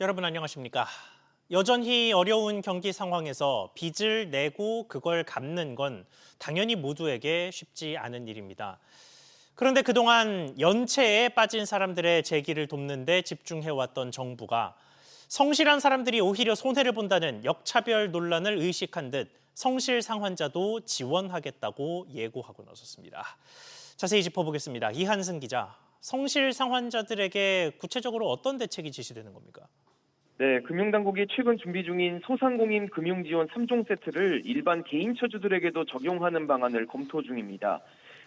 여러분 안녕하십니까? 여전히 어려운 경기 상황에서 빚을 내고 그걸 갚는 건 당연히 모두에게 쉽지 않은 일입니다. 그런데 그동안 연체에 빠진 사람들의 재기를 돕는 데 집중해왔던 정부가 성실한 사람들이 오히려 손해를 본다는 역차별 논란을 의식한 듯 성실 상환자도 지원하겠다고 예고하고 나섰습니다. 자세히 짚어보겠습니다. 이한승 기자, 성실 상환자들에게 구체적으로 어떤 대책이 지시되는 겁니까? 네, 금융당국이 최근 준비 중인 소상공인 금융지원 3종 세트를 일반 개인 처주들에게도 적용하는 방안을 검토 중입니다.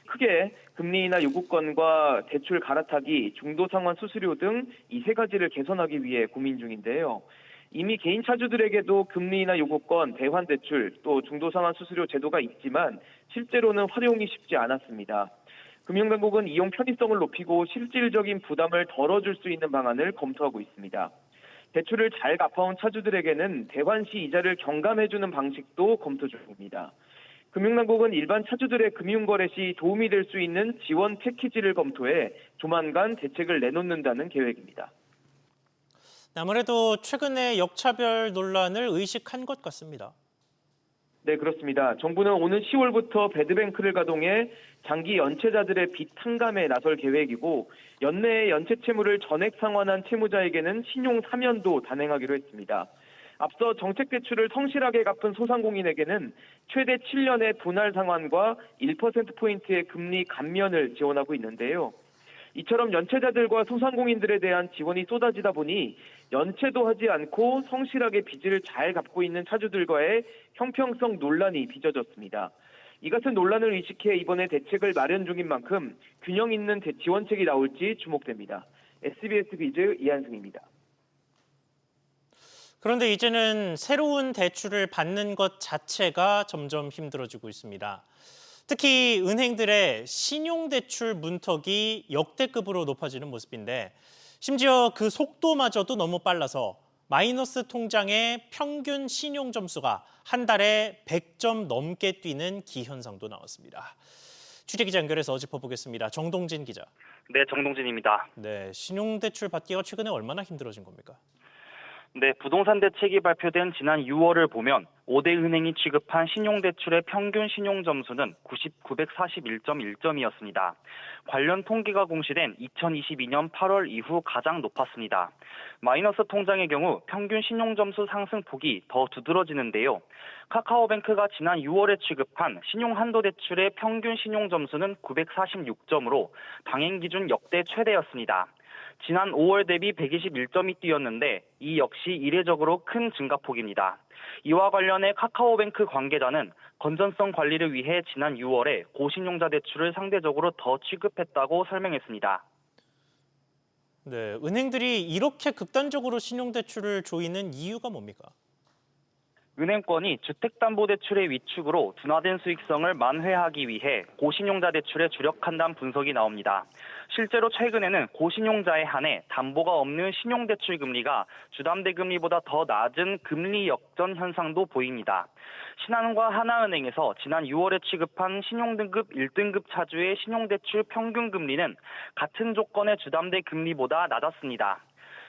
크게 금리나 요구권과 대출 갈아타기, 중도상환 수수료 등 이 세 가지를 개선하기 위해 고민 중인데요. 이미 개인 차주들에게도 금리나 요구권, 대환대출, 또 중도상환 수수료 제도가 있지만 실제로는 활용이 쉽지 않았습니다. 금융당국은 이용 편의성을 높이고 실질적인 부담을 덜어줄 수 있는 방안을 검토하고 있습니다. 대출을 잘 갚아온 차주들에게는 대환 시 이자를 경감해주는 방식도 검토 중입니다. 금융당국은 일반 차주들의 금융거래 시 도움이 될 수 있는 지원 패키지를 검토해 조만간 대책을 내놓는다는 계획입니다. 아무래도 최근에 역차별 논란을 의식한 것 같습니다. 네, 그렇습니다. 정부는 오는 10월부터 배드뱅크를 가동해 장기 연체자들의 빚 탕감에 나설 계획이고 연내에 연체 채무를 전액 상환한 채무자에게는 신용 사면도 단행하기로 했습니다. 앞서 정책 대출을 성실하게 갚은 소상공인에게는 최대 7년의 분할 상환과 1%포인트의 금리 감면을 지원하고 있는데요. 이처럼 연체자들과 소상공인들에 대한 지원이 쏟아지다 보니 연체도 하지 않고 성실하게 빚을 잘 갚고 있는 차주들과의 형평성 논란이 빚어졌습니다. 이 같은 논란을 의식해 이번에 대책을 마련 중인 만큼 균형 있는 지원책이 나올지 주목됩니다. SBS 비즈 이한승입니다. 그런데 이제는 새로운 대출을 받는 것 자체가 점점 힘들어지고 있습니다. 특히 은행들의 신용대출 문턱이 역대급으로 높아지는 모습인데 심지어 그 속도마저도 너무 빨라서 마이너스 통장의 평균 신용 점수가 한 달에 100점 넘게 뛰는 기현상도 나왔습니다. 취재기자 연결해서 짚어보겠습니다. 정동진 기자. 네, 정동진입니다. 네, 신용대출 받기가 최근에 얼마나 힘들어진 겁니까? 네, 부동산 대책이 발표된 지난 6월을 보면 5대 은행이 취급한 신용대출의 평균 신용점수는 941.1점이었습니다. 관련 통계가 공시된 2022년 8월 이후 가장 높았습니다. 마이너스 통장의 경우 평균 신용점수 상승폭이 더 두드러지는데요. 카카오뱅크가 지난 6월에 취급한 신용한도대출의 평균 신용점수는 946점으로 당행 기준 역대 최대였습니다. 지난 5월 대비 121점이 뛰었는데 이 역시 이례적으로 큰 증가폭입니다. 이와 관련해 카카오뱅크 관계자는 건전성 관리를 위해 지난 6월에 고신용자 대출을 상대적으로 더 취급했다고 설명했습니다. 네, 은행들이 이렇게 극단적으로 신용대출을 조이는 이유가 뭡니까? 은행권이 주택담보대출의 위축으로 둔화된 수익성을 만회하기 위해 고신용자 대출에 주력한다는 분석이 나옵니다. 실제로 최근에는 고신용자에 한해 담보가 없는 신용대출 금리가 주담대 금리보다 더 낮은 금리 역전 현상도 보입니다. 신한과 하나은행에서 지난 6월에 취급한 신용등급 1등급 차주의 신용대출 평균 금리는 같은 조건의 주담대 금리보다 낮았습니다.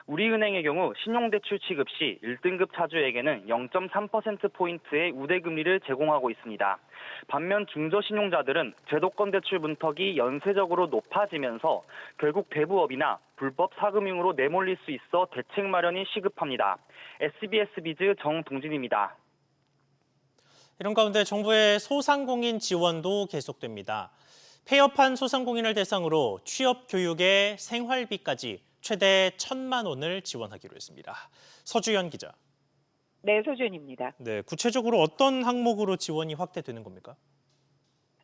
우리은행의 경우 신용대출 취급 시 1등급 차주에게는 0.3%포인트의 우대금리를 제공하고 있습니다. 반면 중저신용자들은 제도권 대출 문턱이 연쇄적으로 높아지면서 결국 대부업이나 불법 사금융으로 내몰릴 수 있어 대책 마련이 시급합니다. SBS 비즈 정동진입니다. 이런 가운데 정부의 소상공인 지원도 계속됩니다. 폐업한 소상공인을 대상으로 취업 교육에 생활비까지 최대 1,000만 원을 지원하기로 했습니다. 서주연 기자. 네, 서주연입니다. 네, 구체적으로 어떤 항목으로 지원이 확대되는 겁니까?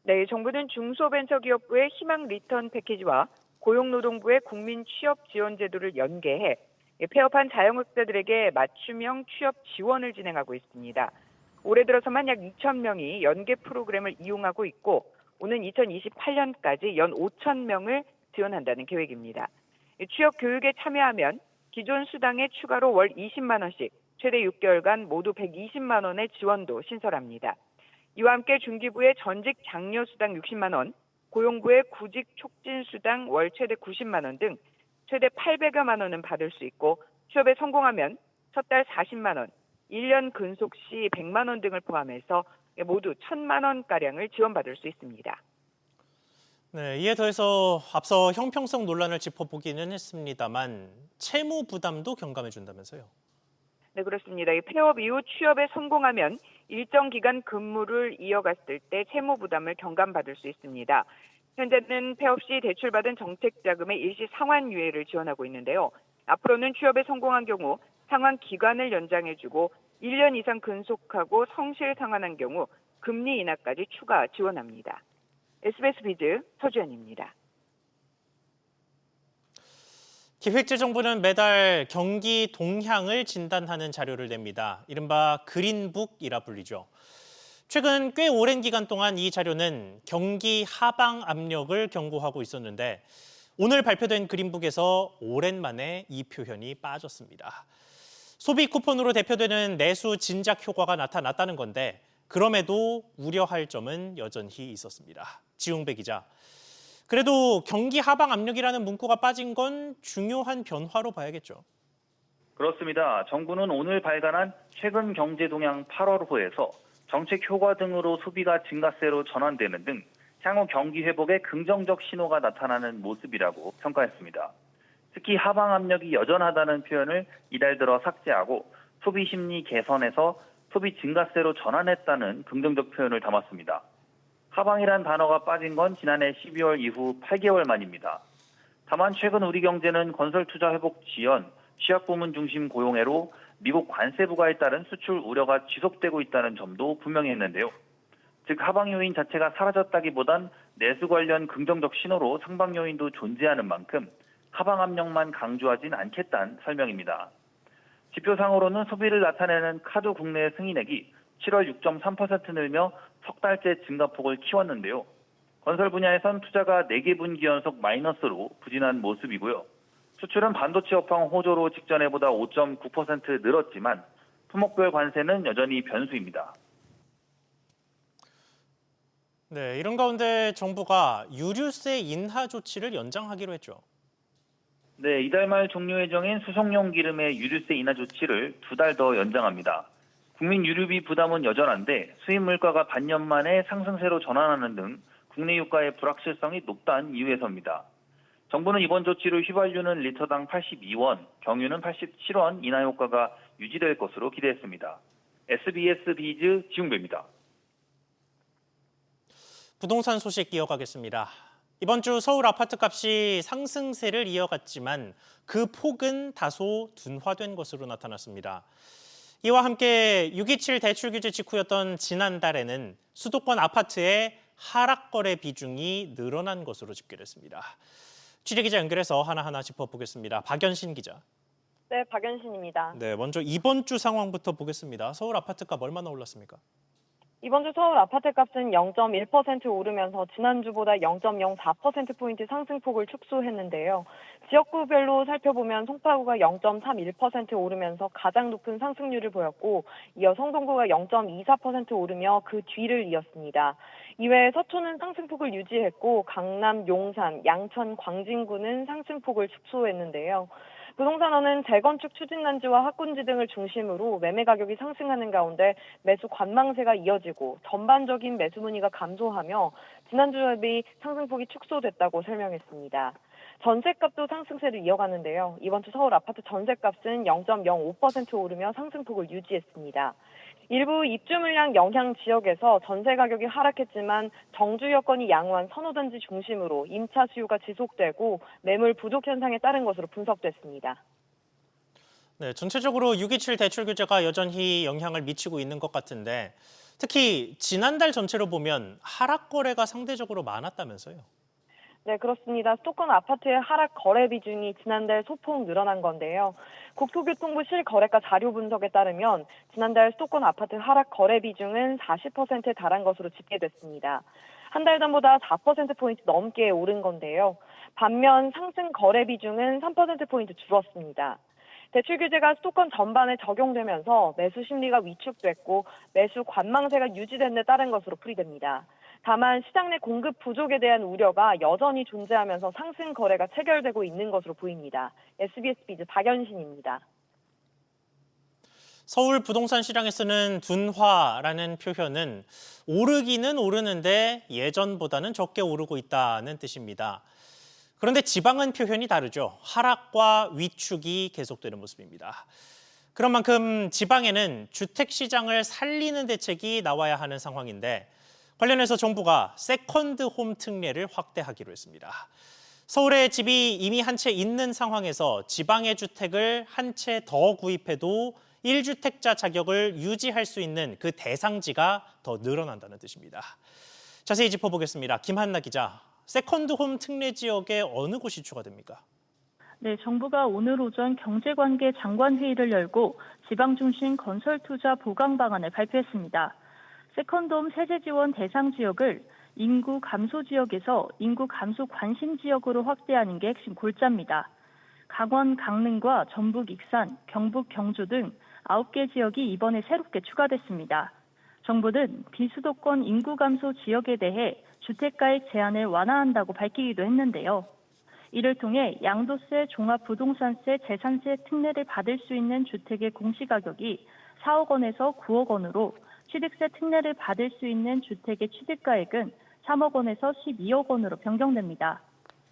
네, 정부는 중소벤처기업부의 희망 리턴 패키지와 고용노동부의 국민 취업 지원 제도를 연계해 폐업한 자영업자들에게 맞춤형 취업 지원을 진행하고 있습니다. 올해 들어서만 약 2,000명이 연계 프로그램을 이용하고 있고 오는 2028년까지 연 5,000명을 지원한다는 계획입니다. 취업 교육에 참여하면 기존 수당에 추가로 월 20만 원씩 최대 6개월간 모두 120만 원의 지원도 신설합니다. 이와 함께 중기부의 전직 장려 수당 60만 원, 고용부의 구직 촉진 수당 월 최대 90만 원 등 최대 800여만 원은 받을 수 있고 취업에 성공하면 첫 달 40만 원, 1년 근속 시 100만 원 등을 포함해서 모두 1,000만 원가량을 지원받을 수 있습니다. 네, 이에 더해서 앞서 형평성 논란을 짚어보기는 했습니다만 채무 부담도 경감해 준다면서요. 네, 그렇습니다. 이 폐업 이후 취업에 성공하면 일정 기간 근무를 이어갔을 때 채무 부담을 경감받을 수 있습니다. 현재는 폐업 시 대출받은 정책 자금의 일시 상환 유예를 지원하고 있는데요. 앞으로는 취업에 성공한 경우 상환 기간을 연장해주고 1년 이상 근속하고 성실 상환한 경우 금리 인하까지 추가 지원합니다. SBS 비즈 서주연입니다. 기획재정부는 매달 경기 동향을 진단하는 자료를 냅니다. 이른바 그린북이라 불리죠. 최근 꽤 오랜 기간 동안 이 자료는 경기 하방 압력을 경고하고 있었는데 오늘 발표된 그린북에서 오랜만에 이 표현이 빠졌습니다. 소비 쿠폰으로 대표되는 내수 진작 효과가 나타났다는 건데 그럼에도 우려할 점은 여전히 있었습니다. 지웅배 기자. 그래도 경기 하방 압력이라는 문구가 빠진 건 중요한 변화로 봐야겠죠. 그렇습니다. 정부는 오늘 발간한 최근 경제 동향 8월호에서 정책 효과 등으로 소비가 증가세로 전환되는 등 향후 경기 회복에 긍정적 신호가 나타나는 모습이라고 평가했습니다. 특히 하방 압력이 여전하다는 표현을 이달 들어 삭제하고 소비 심리 개선에서 소비 증가세로 전환했다는 긍정적 표현을 담았습니다. 하방이란 단어가 빠진 건 지난해 12월 이후 8개월 만입니다. 다만 최근 우리 경제는 건설 투자 회복 지연, 취약 부문 중심 고용애로 미국 관세 부과에 따른 수출 우려가 지속되고 있다는 점도 분명히 했는데요. 즉 하방 요인 자체가 사라졌다기보단 내수 관련 긍정적 신호로 상방 요인도 존재하는 만큼 하방 압력만 강조하진 않겠다는 설명입니다. 지표상으로는 소비를 나타내는 카드 국내 승인액이 7월 6.3% 늘며 석 달째 증가폭을 키웠는데요. 건설 분야에선 투자가 4개 분기 연속 마이너스로 부진한 모습이고요. 수출은 반도체 업황 호조로 직전해보다 5.9% 늘었지만 품목별 관세는 여전히 변수입니다. 네, 이런 가운데 정부가 유류세 인하 조치를 연장하기로 했죠. 네, 이달 말 종료 예정인 수송용 기름의 유류세 인하 조치를 2달 더 연장합니다. 국민 유류비 부담은 여전한데 수입 물가가 반년 만에 상승세로 전환하는 등 국내 유가의 불확실성이 높다는 이유에서입니다. 정부는 이번 조치로 휘발유는 리터당 82원, 경유는 87원 인하 효과가 유지될 것으로 기대했습니다. SBS 비즈 지웅배입니다. 부동산 소식 이어가겠습니다. 이번 주 서울 아파트값이 상승세를 이어갔지만 그 폭은 다소 둔화된 것으로 나타났습니다. 이와 함께 6.27 대출 규제 직후였던 지난달에는 수도권 아파트의 하락 거래 비중이 늘어난 것으로 집계됐습니다. 취재기자 연결해서 하나하나 짚어보겠습니다. 박연신 기자. 네, 박연신입니다. 네, 먼저 이번 주 상황부터 보겠습니다. 서울 아파트값 얼마나 올랐습니까? 이번 주 서울 아파트값은 0.1% 오르면서 지난주보다 0.04%포인트 상승폭을 축소했는데요. 지역구별로 살펴보면 송파구가 0.31% 오르면서 가장 높은 상승률을 보였고 이어 성동구가 0.24% 오르며 그 뒤를 이었습니다. 이외에 서초는 상승폭을 유지했고 강남, 용산, 양천, 광진구는 상승폭을 축소했는데요. 부동산원은 재건축 추진단지와 학군지 등을 중심으로 매매 가격이 상승하는 가운데 매수 관망세가 이어지고 전반적인 매수 문의가 감소하며 지난주 대비 상승폭이 축소됐다고 설명했습니다. 전셋값도 상승세를 이어가는데요. 이번 주 서울 아파트 전셋값은 0.05% 오르며 상승폭을 유지했습니다. 일부 입주 물량 영향 지역에서 전세 가격이 하락했지만 정주 여건이 양호한 선호단지 중심으로 임차 수요가 지속되고 매물 부족 현상에 따른 것으로 분석됐습니다. 네, 전체적으로 6.27 대출 규제가 여전히 영향을 미치고 있는 것 같은데 특히 지난달 전체로 보면 하락 거래가 상대적으로 많았다면서요? 네, 그렇습니다. 수도권 아파트의 하락 거래 비중이 지난달 소폭 늘어난 건데요. 국토교통부 실거래가 자료 분석에 따르면 지난달 수도권 아파트 하락 거래 비중은 40%에 달한 것으로 집계됐습니다. 한 달 전보다 4%포인트 넘게 오른 건데요. 반면 상승 거래 비중은 3%포인트 줄었습니다. 대출 규제가 수도권 전반에 적용되면서 매수 심리가 위축됐고 매수 관망세가 유지된 데 따른 것으로 풀이됩니다. 다만 시장 내 공급 부족에 대한 우려가 여전히 존재하면서 상승 거래가 체결되고 있는 것으로 보입니다. SBS 비즈 박연신입니다. 서울 부동산 시장에 쓰는 둔화라는 표현은 오르기는 오르는데 예전보다는 적게 오르고 있다는 뜻입니다. 그런데 지방은 표현이 다르죠. 하락과 위축이 계속되는 모습입니다. 그런 만큼 지방에는 주택 시장을 살리는 대책이 나와야 하는 상황인데 관련해서 정부가 세컨드 홈 특례를 확대하기로 했습니다. 서울에 집이 이미 한 채 있는 상황에서 지방의 주택을 한 채 더 구입해도 1주택자 자격을 유지할 수 있는 그 대상지가 더 늘어난다는 뜻입니다. 자세히 짚어보겠습니다. 김한나 기자, 세컨드 홈 특례 지역의 어느 곳이 추가됩니까? 네, 정부가 오늘 오전 경제관계 장관회의를 열고 지방중심 건설투자 보강 방안을 발표했습니다. 세컨드홈 세제 지원 대상 지역을 인구 감소 지역에서 인구 감소 관심 지역으로 확대하는 게 핵심 골자입니다. 강원, 강릉과 전북, 익산, 경북, 경주 등 9개 지역이 이번에 새롭게 추가됐습니다. 정부는 비수도권 인구 감소 지역에 대해 주택가액 제한을 완화한다고 밝히기도 했는데요. 이를 통해 양도세, 종합부동산세, 재산세 특례를 받을 수 있는 주택의 공시가격이 4억 원에서 9억 원으로 취득세 특례를 받을 수 있는 주택의 취득가액은 3억 원에서 12억 원으로 변경됩니다.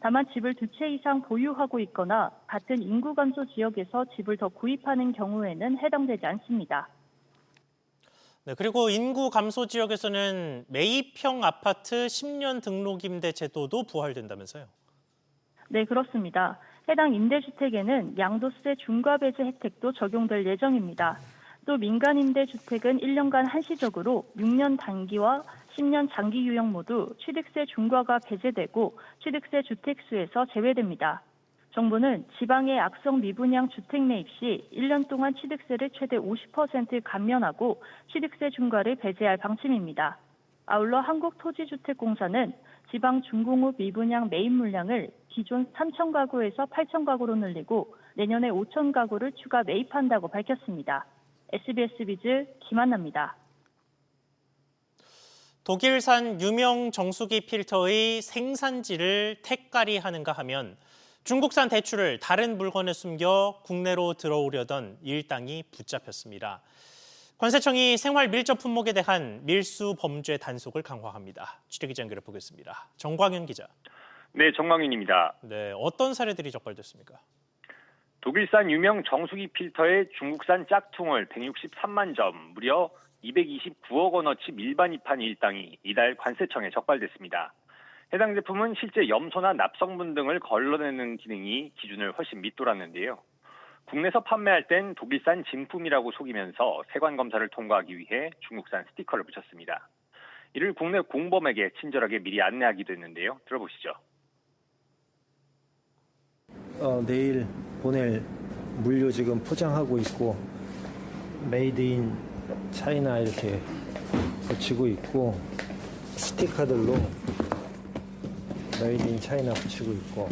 다만 집을 2채 이상 보유하고 있거나 같은 인구 감소 지역에서 집을 더 구입하는 경우에는 해당되지 않습니다. 네, 그리고 인구 감소 지역에서는 매입형 아파트 10년 등록 임대 제도도 부활된다면서요? 네, 그렇습니다. 해당 임대주택에는 양도세 중과 배제 혜택도 적용될 예정입니다. 또 민간임대주택은 1년간 한시적으로 6년 단기와 10년 장기 유형 모두 취득세 중과가 배제되고 취득세 주택수에서 제외됩니다. 정부는 지방의 악성 미분양 주택 매입 시 1년 동안 취득세를 최대 50% 감면하고 취득세 중과를 배제할 방침입니다. 아울러 한국토지주택공사는 지방 중공업 미분양 매입 물량을 기존 3천 가구에서 8천 가구로 늘리고 내년에 5천 가구를 추가 매입한다고 밝혔습니다. SBS 비즈 김한나입니다. 독일산 유명 정수기 필터의 생산지를 택가리하는가 하면 중국산 대추를 다른 물건에 숨겨 국내로 들어오려던 일당이 붙잡혔습니다. 관세청이 생활 밀접 품목에 대한 밀수 범죄 단속을 강화합니다. 취재기자 연결해 보겠습니다. 정광윤 기자. 네, 정광윤입니다. 네, 어떤 사례들이 적발됐습니까? 독일산 유명 정수기 필터에 중국산 짝퉁을 163만 점, 무려 229억 원어치 밀반입한 일당이 이달 관세청에 적발됐습니다. 해당 제품은 실제 염소나 납성분 등을 걸러내는 기능이 기준을 훨씬 밑돌았는데요. 국내에서 판매할 땐 독일산 진품이라고 속이면서 세관 검사를 통과하기 위해 중국산 스티커를 붙였습니다. 이를 국내 공범에게 친절하게 미리 안내하기도 했는데요. 들어보시죠. 내일 보낼 물류 지금 포장하고 있고 메이드 인 차이나 이렇게 붙이고 있고 스티커들로 메이드 인 차이나 붙이고 있고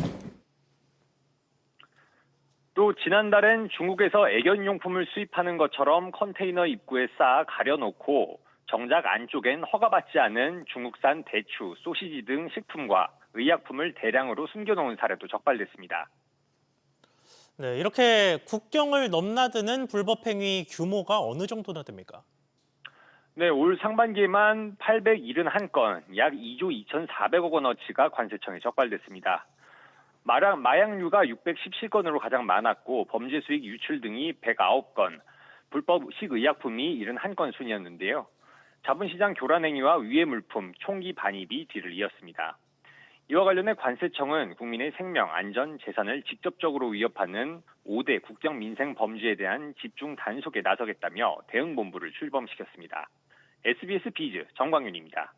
또 지난달엔 중국에서 애견용품을 수입하는 것처럼 컨테이너 입구에 쌓아 가려놓고 정작 안쪽엔 허가받지 않은 중국산 대추, 소시지 등 식품과 의약품을 대량으로 숨겨놓은 사례도 적발됐습니다. 네, 이렇게 국경을 넘나드는 불법 행위 규모가 어느 정도나 됩니까? 네, 올 상반기에만 871건, 약 2조 2,400억 원어치가 관세청에 적발됐습니다. 마약류가 617건으로 가장 많았고 범죄 수익 유출 등이 109건, 불법 식의약품이 71건 순이었는데요. 자본시장 교란 행위와 위해 물품, 총기 반입이 뒤를 이었습니다. 이와 관련해 관세청은 국민의 생명, 안전, 재산을 직접적으로 위협하는 5대 국정 민생 범죄에 대한 집중 단속에 나서겠다며 대응본부를 출범시켰습니다. SBS 비즈 정광윤입니다.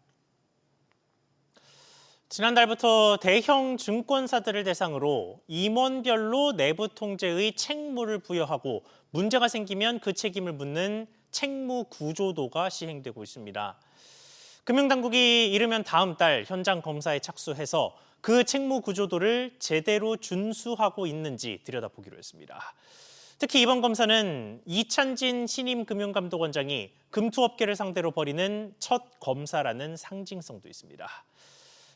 지난달부터 대형 증권사들을 대상으로 임원별로 내부 통제의 책무를 부여하고 문제가 생기면 그 책임을 묻는 책무 구조도가 시행되고 있습니다. 금융당국이 이르면 다음 달 현장 검사에 착수해서 그 책무 구조도를 제대로 준수하고 있는지 들여다보기로 했습니다. 특히 이번 검사는 이찬진 신임 금융감독원장이 금투업계를 상대로 벌이는 첫 검사라는 상징성도 있습니다.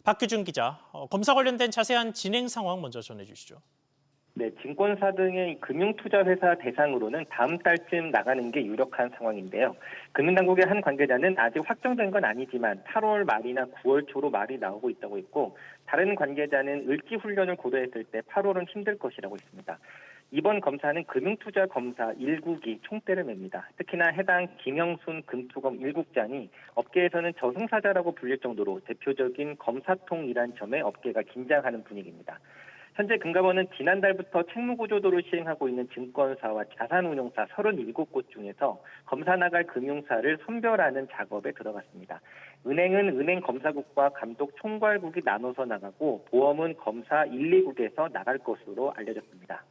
박규준 기자, 검사 관련된 자세한 진행 상황 먼저 전해주시죠. 네, 증권사 등의 금융투자회사 대상으로는 다음 달쯤 나가는 게 유력한 상황인데요. 금융당국의 한 관계자는 아직 확정된 건 아니지만 8월 말이나 9월 초로 말이 나오고 있다고 했고, 다른 관계자는 을지 훈련을 고려했을 때 8월은 힘들 것이라고 했습니다. 이번 검사는 금융투자 검사 1국이 총대를 맵니다. 특히나 해당 김형순 금투검 1국장이 업계에서는 저승사자라고 불릴 정도로 대표적인 검사통이란 점에 업계가 긴장하는 분위기입니다. 현재 금감원은 지난달부터 책무구조도를 시행하고 있는 증권사와 자산운용사 37곳 중에서 검사 나갈 금융사를 선별하는 작업에 들어갔습니다. 은행은 은행검사국과 감독총괄국이 나눠서 나가고, 보험은 검사 1, 2국에서 나갈 것으로 알려졌습니다.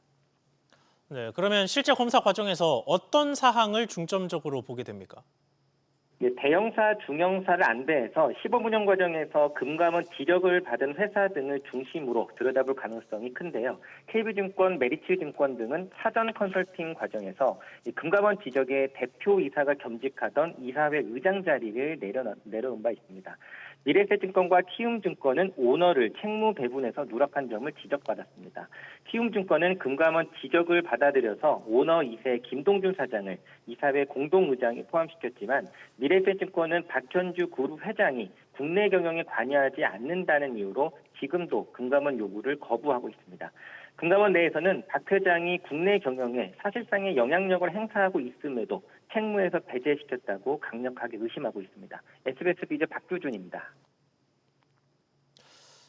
네, 그러면 실제 검사 과정에서 어떤 사항을 중점적으로 보게 됩니까? 대형사, 중형사를 안배해서 시범 운영 과정에서 금감원 지적을 받은 회사 등을 중심으로 들여다볼 가능성이 큰데요. KB증권, 메리츠증권 등은 사전 컨설팅 과정에서 금감원 지적에 대표이사가 겸직하던 이사회 의장 자리를 내려놓은 바 있습니다. 미래에셋증권과 키움증권은 오너를 책무 배분에서 누락한 점을 지적받았습니다. 키움증권은 금감원 지적을 받아들여서 오너 2세 김동준 사장을 이사회 공동의장에 포함시켰지만, 미래에셋증권은 박현주 그룹 회장이 국내 경영에 관여하지 않는다는 이유로 지금도 금감원 요구를 거부하고 있습니다. 금감원 내에서는 박 회장이 국내 경영에 사실상의 영향력을 행사하고 있음에도 책무에서 배제시켰다고 강력하게 의심하고 있습니다. SBS 비즈 박규준입니다.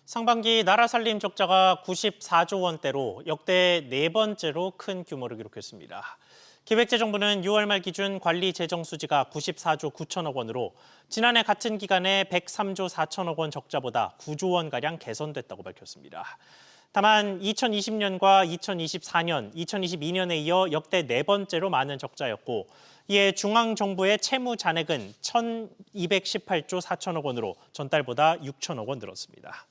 상반기 나라 살림 적자가 94조 원대로 역대 네 번째로 큰 규모를 기록했습니다. 기획재정부는 6월 말 기준 관리 재정 수지가 94조 9천억 원으로 지난해 같은 기간에 103조 4천억 원 적자보다 9조 원가량 개선됐다고 밝혔습니다. 다만 2020년과 2024년, 2022년에 이어 역대 네 번째로 많은 적자였고, 이에 중앙정부의 채무 잔액은 1,218조 4천억 원으로 전달보다 6천억 원 늘었습니다.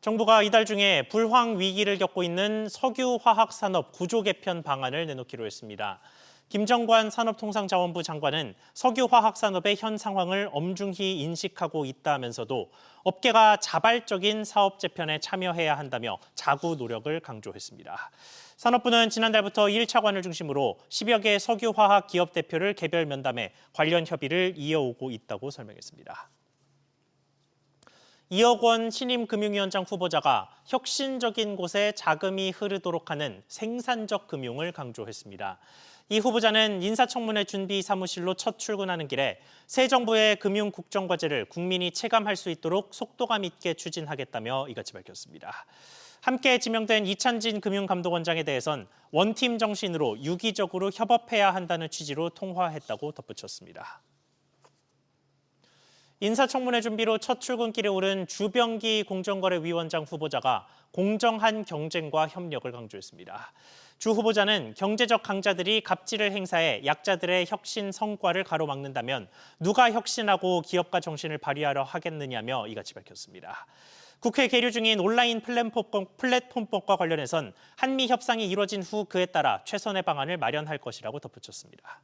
정부가 이달 중에 불황 위기를 겪고 있는 석유화학산업 구조 개편 방안을 내놓기로 했습니다. 김정관 산업통상자원부 장관은 석유화학산업의 현 상황을 엄중히 인식하고 있다면서도 업계가 자발적인 사업 재편에 참여해야 한다며 자구 노력을 강조했습니다. 산업부는 지난달부터 1차관을 중심으로 10여 개 석유화학 기업 대표를 개별 면담해 관련 협의를 이어오고 있다고 설명했습니다. 2억 원 신임 금융위원장 후보자가 혁신적인 곳에 자금이 흐르도록 하는 생산적 금융을 강조했습니다. 이 후보자는 인사청문회 준비 사무실로 첫 출근하는 길에 새 정부의 금융 국정과제를 국민이 체감할 수 있도록 속도감 있게 추진하겠다며 이같이 밝혔습니다. 함께 지명된 이찬진 금융감독원장에 대해선 원팀 정신으로 유기적으로 협업해야 한다는 취지로 통화했다고 덧붙였습니다. 인사청문회 준비로 첫 출근길에 오른 주병기 공정거래위원장 후보자가 공정한 경쟁과 협력을 강조했습니다. 주 후보자는 경제적 강자들이 갑질을 행사해 약자들의 혁신 성과를 가로막는다면 누가 혁신하고 기업가 정신을 발휘하려 하겠느냐며 이같이 밝혔습니다. 국회 계류 중인 온라인 플랫폼법과 관련해선 한미 협상이 이뤄진 후 그에 따라 최선의 방안을 마련할 것이라고 덧붙였습니다.